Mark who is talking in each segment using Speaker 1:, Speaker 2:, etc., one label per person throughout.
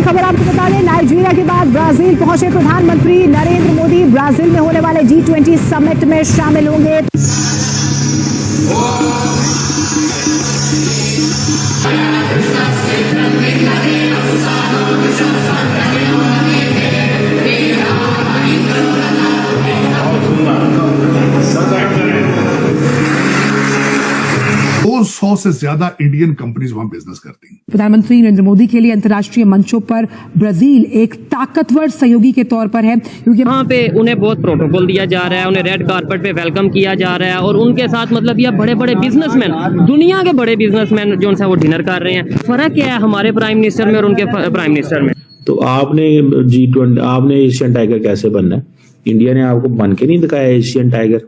Speaker 1: खबर आपको बता दें, नाइजीरिया के बाद ब्राजील पहुंचे प्रधानमंत्री नरेंद्र मोदी। ब्राजील में होने वाले G20 समिट में शामिल होंगे।
Speaker 2: और 100 से ज्यादा इंडियन कंपनीज वहां बिजनेस करती हैं।
Speaker 1: प्रधानमंत्री नरेंद्र मोदी के लिए अंतर्राष्ट्रीय मंचों पर ब्राजील एक ताकतवर सहयोगी के तौर पर है, क्योंकि
Speaker 3: वहाँ पे उन्हें बहुत प्रोटोकॉल दिया जा रहा है, उन्हें रेड कारपेट पे वेलकम किया जा रहा है और उनके साथ मतलब ये बड़े बड़े बिजनेसमैन, दुनिया के बड़े बिजनेसमैन जो उनसे वो डिनर कर रहे हैं। फर्क क्या है हमारे प्राइम मिनिस्टर में और उनके प्राइम मिनिस्टर में?
Speaker 4: तो आपने G20, आपने एशियन टाइगर कैसे बनना है? इंडिया ने आपको बन के नहीं दिखाया एशियन टाइगर।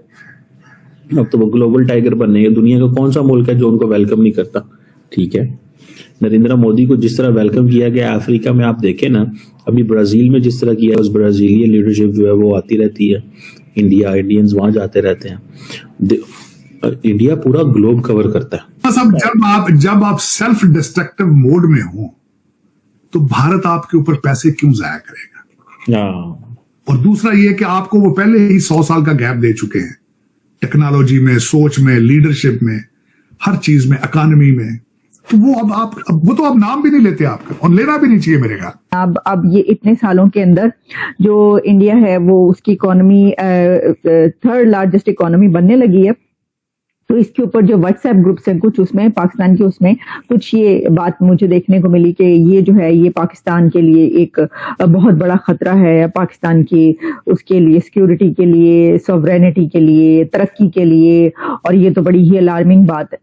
Speaker 4: अब तो वो ग्लोबल टाइगर बनने है। दुनिया का कौन सा मुल्क है जो उनको वेलकम नहीं करता? ठीक है, नरेंद्र मोदी को जिस तरह वेलकम किया गया अफ्रीका में, आप देखें ना, अभी ब्राजील में जिस तरह किया, उस ब्राजीलियन लीडरशिप जो है वो आती रहती है, इंडियंस वहां जाते रहते हैं। इंडिया पूरा ग्लोब कवर करता है।
Speaker 2: सब जब आप सेल्फ डिस्ट्रक्टिव मोड में हो तो भारत आपके ऊपर पैसे क्यों जाया करेगा? और दूसरा ये कि आपको वो पहले ही 100 साल का गैप दे चुके हैं, टेक्नोलॉजी में, सोच में, लीडरशिप में, हर चीज में, इकोनॉमी में। तो वो वो तो अब नाम भी नहीं लेते आपका, और लेना भी नहीं चाहिए मेरे ख्याल।
Speaker 5: अब ये इतने सालों के अंदर जो इंडिया है वो उसकी इकोनॉमी 3rd लार्जेस्ट इकोनॉमी बनने लगी है। तो इसके ऊपर जो व्हाट्सएप ग्रुप्स हैं कुछ, उसमें पाकिस्तान के, उसमें कुछ ये बात मुझे देखने को मिली कि ये जो है ये पाकिस्तान के लिए एक बहुत बड़ा खतरा है, पाकिस्तान की उसके लिए सिक्योरिटी के लिए, सॉवरेनिटी के लिए, तरक्की के लिए, और ये तो बड़ी ही अलार्मिंग बात है।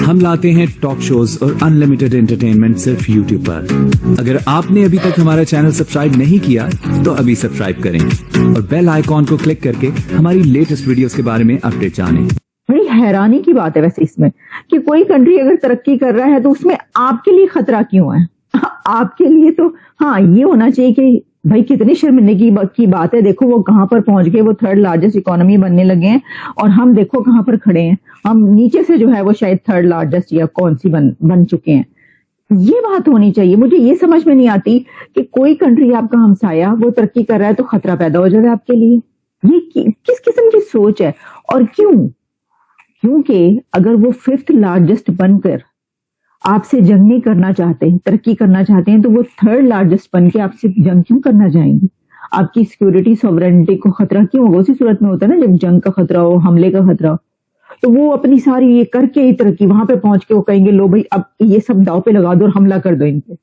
Speaker 6: हम लाते हैं टॉक शोज और अनलिमिटेड एंटरटेनमेंट सिर्फ YouTube पर। अगर आपने अभी तक हमारा चैनल सब्सक्राइब नहीं किया तो अभी सब्सक्राइब करें और बेल आइकॉन को क्लिक करके हमारी लेटेस्ट वीडियोस के बारे में अपडेट जानें।
Speaker 5: बड़ी हैरानी की बात है वैसे इसमें कि कोई कंट्री अगर तरक्की कर रहा है तो उसमें आपके लिए खतरा क्यों है? आपके लिए तो हाँ ये होना चाहिए कि भाई कितनी शर्मिंदगी की बात है, देखो वो कहां पर पहुंच गए, वो 3rd लार्जेस्ट इकोनॉमी बनने लगे हैं और हम देखो कहां पर खड़े हैं, हम नीचे से जो है वो शायद 3rd लार्जेस्ट या कौन सी बन चुके हैं। ये बात होनी चाहिए। मुझे ये समझ में नहीं आती कि कोई कंट्री आपका हमसाया वो तरक्की कर रहा है तो खतरा पैदा हो जाए आपके लिए। ये किस किस्म की सोच है? और क्योंकि अगर वो 5th लार्जेस्ट बनकर आपसे जंग नहीं करना चाहते, तरक्की करना चाहते हैं, तो वो 3rd लार्जेस्ट बन के आपसे जंग क्यों करना चाहेंगे? आपकी सिक्योरिटी सॉवरेनिटी को खतरा क्यों होगा? उसी सूरत में होता है ना जब जंग का खतरा हो, हमले का खतरा हो, तो वो अपनी सारी ये करके ही तरक्की वहां पे पहुंच के वो कहेंगे लो भाई अब ये सब दाव पे लगा दो और हमला कर दो इन पे।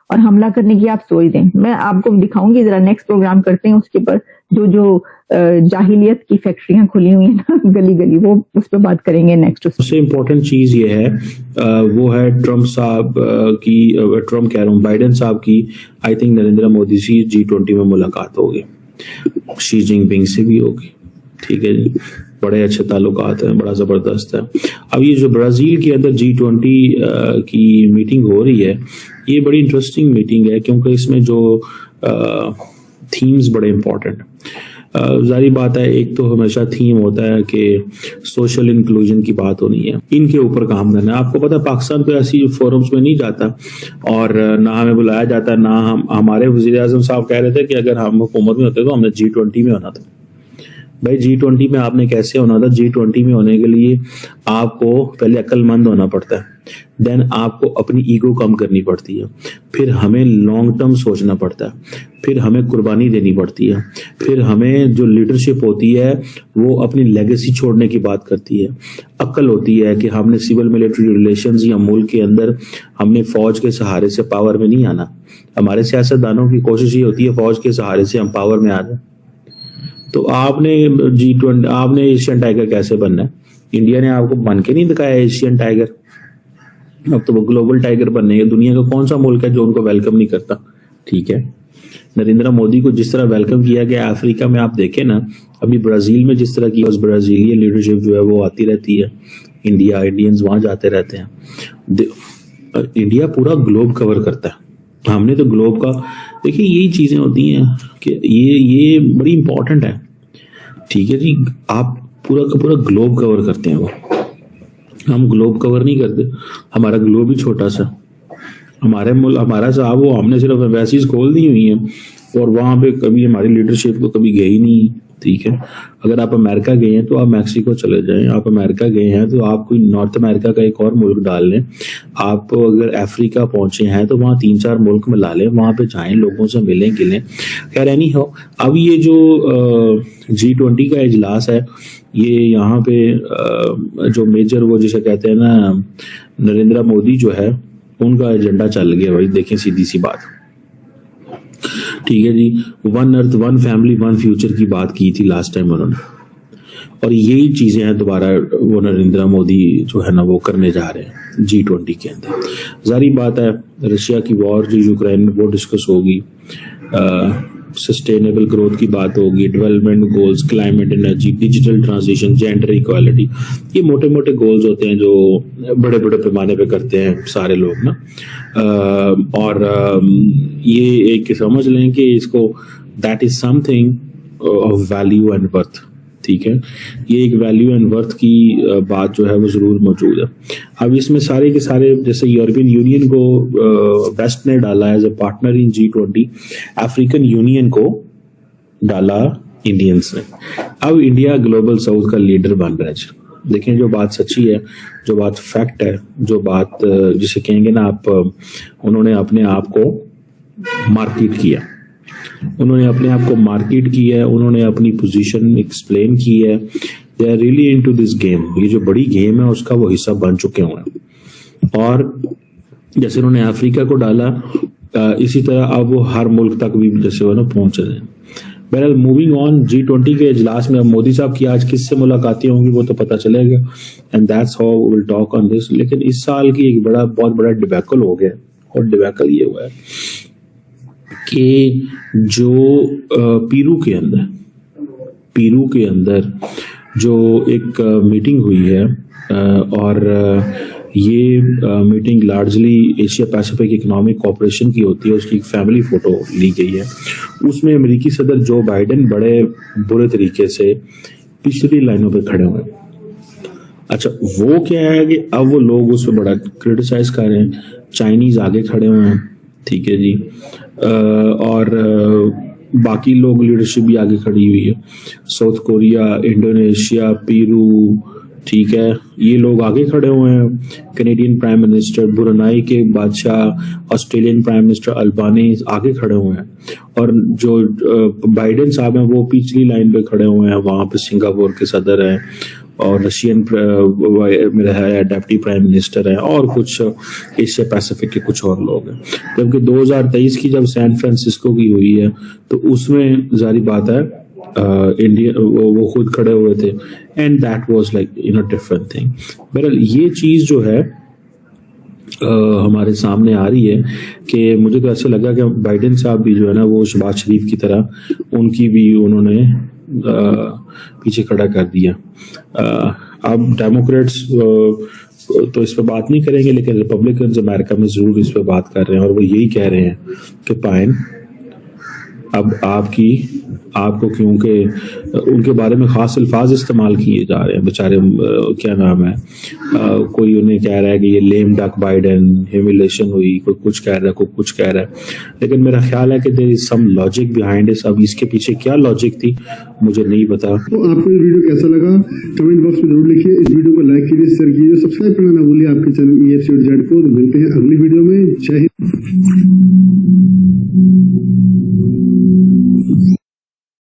Speaker 5: और हमला करने की आप सोच दें, मैं आपको दिखाऊंगी, जरा नेक्स्ट प्रोग्राम करते हैं उसके पर, जो जाहिलियत की फैक्ट्रियां खुली हुई है ना गली गली, वो उस पर बात करेंगे नेक्स्ट।
Speaker 4: सबसे इम्पोर्टेंट चीज ये है वो है ट्रम्प साहब की, ट्रम्प कह रहा हूँ, बाइडेन साहब की आई थिंक नरेंद्र मोदी से G20 में मुलाकात होगी, शी जिनपिंग से भी होगी। ठीक है जी, बड़े अच्छे ताल्लुकात हैं, बड़ा जबरदस्त है। अब ये जो ब्राजील के अंदर G20 की मीटिंग हो रही है, ये बड़ी इंटरेस्टिंग मीटिंग है क्योंकि इसमें जो थीम्स बड़े इंपॉर्टेंट, जारी बात है, एक तो हमेशा थीम होता है कि सोशल इंक्लूजन की बात होनी है, इनके ऊपर काम करना है। आपको पता है पाकिस्तान तो ऐसी फोरम्स में नहीं जाता और ना हमें बुलाया जाता, ना हमारे वज़ीर आज़म साहब कह रहे थे कि अगर हम हुकूमत में होते तो हमने G20 में होना था। भाई G20 में आपने कैसे होना था? G20 में होने के लिए आपको पहले अक्लमंद होना पड़ता है, देन आपको अपनी ईगो कम करनी पड़ती है, फिर हमें लॉन्ग टर्म सोचना पड़ता है, फिर हमें कुर्बानी देनी पड़ती है, फिर हमें जो लीडरशिप होती है वो अपनी लेगेसी छोड़ने की बात करती है। अक्ल होती है कि हमने सिविल मिलिट्री रिलेशंस या मुल्क के अंदर हमने फौज के सहारे से पावर में नहीं आना। हमारे सियासतदानों की कोशिश ये होती है फौज के सहारे से हम पावर में आ जाए। तो आपने G20, आपने एशियन टाइगर कैसे बनना है? इंडिया ने आपको बन के नहीं दिखाया एशियन टाइगर। अब तो वो ग्लोबल टाइगर बनने है। दुनिया का कौन सा मुल्क है जो उनको वेलकम नहीं करता? ठीक है, नरेंद्र मोदी को जिस तरह वेलकम किया गया अफ्रीका में, आप देखें ना, अभी ब्राजील में जिस तरह किया, उस ब्राजीलियन लीडरशिप जो है वो आती रहती है, इंडियंस वहां जाते रहते हैं। इंडिया पूरा ग्लोब कवर करता है। हमने तो ग्लोब का, देखिए यही चीजें होती हैं कि ये बड़ी इंपॉर्टेंट है। ठीक है जी, आप पूरा का पूरा ग्लोब कवर करते हैं, वो हम ग्लोब कवर नहीं करते, हमारा ग्लोब ही छोटा सा। हमारा साहब वो हमने सिर्फ एम्बेसीज खोल दी हुई हैं और वहाँ पे कभी हमारी लीडरशिप तो कभी गई नहीं, ठीक है। अगर आप अमेरिका गए हैं तो आप मैक्सिको चले जाएं, आप अमेरिका गए हैं तो आप कोई नॉर्थ अमेरिका का एक और मुल्क डाल लें, आप अगर अफ्रीका पहुंचे हैं तो वहाँ 3-4 मुल्क मिला लें, वहाँ पे जाएं, लोगों से मिलें गिलें। खैर एनी हो, अब ये जो G20 का इजलास है, ये यहाँ पे जो मेजर वो जिसे कहते हैं ना नरेंद्र मोदी जो है उनका एजेंडा चल गया भाई। देखें सीधी सी बात, ठीक है जी, 1 अर्थ 1 फैमिली 1 फ्यूचर की बात की थी लास्ट टाइम उन्होंने, और यही चीजें हैं दोबारा वो नरेंद्र मोदी जो है ना वो करने जा रहे हैं G20 के अंदर। जारी बात है रशिया की वॉर जो यूक्रेन में वो डिस्कस होगी, सस्टेनेबल ग्रोथ की बात होगी, development goals, climate energy, digital transition, gender equality, ये मोटे मोटे गोल्स होते हैं जो बड़े बड़े पैमाने पे करते हैं सारे लोग ना। और ये एक समझ लें कि इसको that is something of value and worth, ठीक है। ये एक वैल्यू एंड वर्थ की बात जो है वो जरूर मौजूद है। अब इसमें सारे के सारे जैसे यूरोपियन यूनियन को वेस्ट ने डाला as a partner in G20, African Union को डाला इंडियंस ने। अब इंडिया ग्लोबल साउथ का लीडर बन रहा है। देखें जो बात सच्ची है, जो बात फैक्ट है, जो बात जिसे कहेंगे ना आप, उन्होंने अपने आप को मार्केट किया, उन्होंने अपने आप को मार्केट किया है, उन्होंने अपनी पोजीशन एक्सप्लेन की है। They are really into this game, ये जो बड़ी गेम है उसका वो हिस्सा बन चुके हुए हैं। और जैसे उन्होंने अफ्रीका को डाला, इसी तरह अब वो हर मुल्क तक भी जैसे वो ना पहुंच रहे हैं। बहरहाल मूविंग ऑन, G20 के इजलास में अब मोदी साहब की आज किससे मुलाकातें होंगी वो तो पता चलेगा, and that's how we will talk on this. लेकिन इस साल की एक बहुत बड़ा डिबैकल हो गया, और डिबैकल ये हुआ है कि जो पीरू के अंदर जो एक मीटिंग हुई है, और ये meeting largely Asia Pacific economic cooperation की होती है, उसकी एक फैमिली फोटो ली गई है। उसमें अमेरिकी सदर जो बाइडेन बड़े बुरे तरीके से पिछली लाइनों पे खड़े हुए हैं। अच्छा, वो क्या है कि अब वो लोग उसको बड़ा क्रिटिसाइज कर रहे हैं, चाइनीज आगे खड़े हुए हैं, ठीक है जी, और बाकी लोग लीडरशिप भी आगे खड़ी हुई है, साउथ कोरिया, इंडोनेशिया, पेरू, ठीक है, ये लोग आगे खड़े हुए हैं। कैनेडियन प्राइम मिनिस्टर, ब्रुनाई के बादशाह, ऑस्ट्रेलियन प्राइम मिनिस्टर अल्बानीज आगे खड़े हुए हैं, और जो बाइडेन साहब हैं वो पिछली लाइन पे खड़े हुए हैं। वहां पे सिंगापुर के सदर हैं, और रशियन मेरा है डेप्टी प्राइम मिनिस्टर है, और कुछ एशिया पैसिफिक के कुछ और लोग हैं। जबकि 2023 की जब सैन फ्रांसिस्को की हुई है तो उसमें जारी बात है इंडिया वो खुद खड़े हुए थे, and that was like different thing. बहरहाल ये चीज जो है हमारे सामने आ रही है कि मुझे तो ऐसे लगा कि बाइडेन साहब भी जो है ना वो शहबाज शरीफ की तरह उनकी भी उन्होंने पीछे खड़ा कर दिया। अब डेमोक्रेट्स तो इस पर बात नहीं करेंगे, लेकिन रिपब्लिकन्स अमेरिका में जरूर इस पर बात कर रहे हैं, और वो यही कह रहे हैं कि पाइन अब आपको क्योंकि उनके बारे में खास अल्फाज इस्तेमाल किए जा रहे हैं, बेचारे क्या नाम है, कोई उन्हें कह रहा है कि ये लेम डक बाइडेन, ह्यूमिलेशन हुई, कोई कुछ कह रहा है, कोई कुछ कह रहा है। लेकिन मेरा ख्याल है कि there is some logic behind it. अब इसके पीछे क्या लॉजिक थी मुझे नहीं पता।
Speaker 7: तो आपको ये वीडियो कैसा लगा कमेंट बॉक्स में जरूर लिखिए। इस वीडियो को लाइक कीजिए, शेयर कीजिए, सब्सक्राइब करना ना भूलिए आपके चैनल EFC.Z को। मिलते हैं अगली वीडियो में। जय हिंद।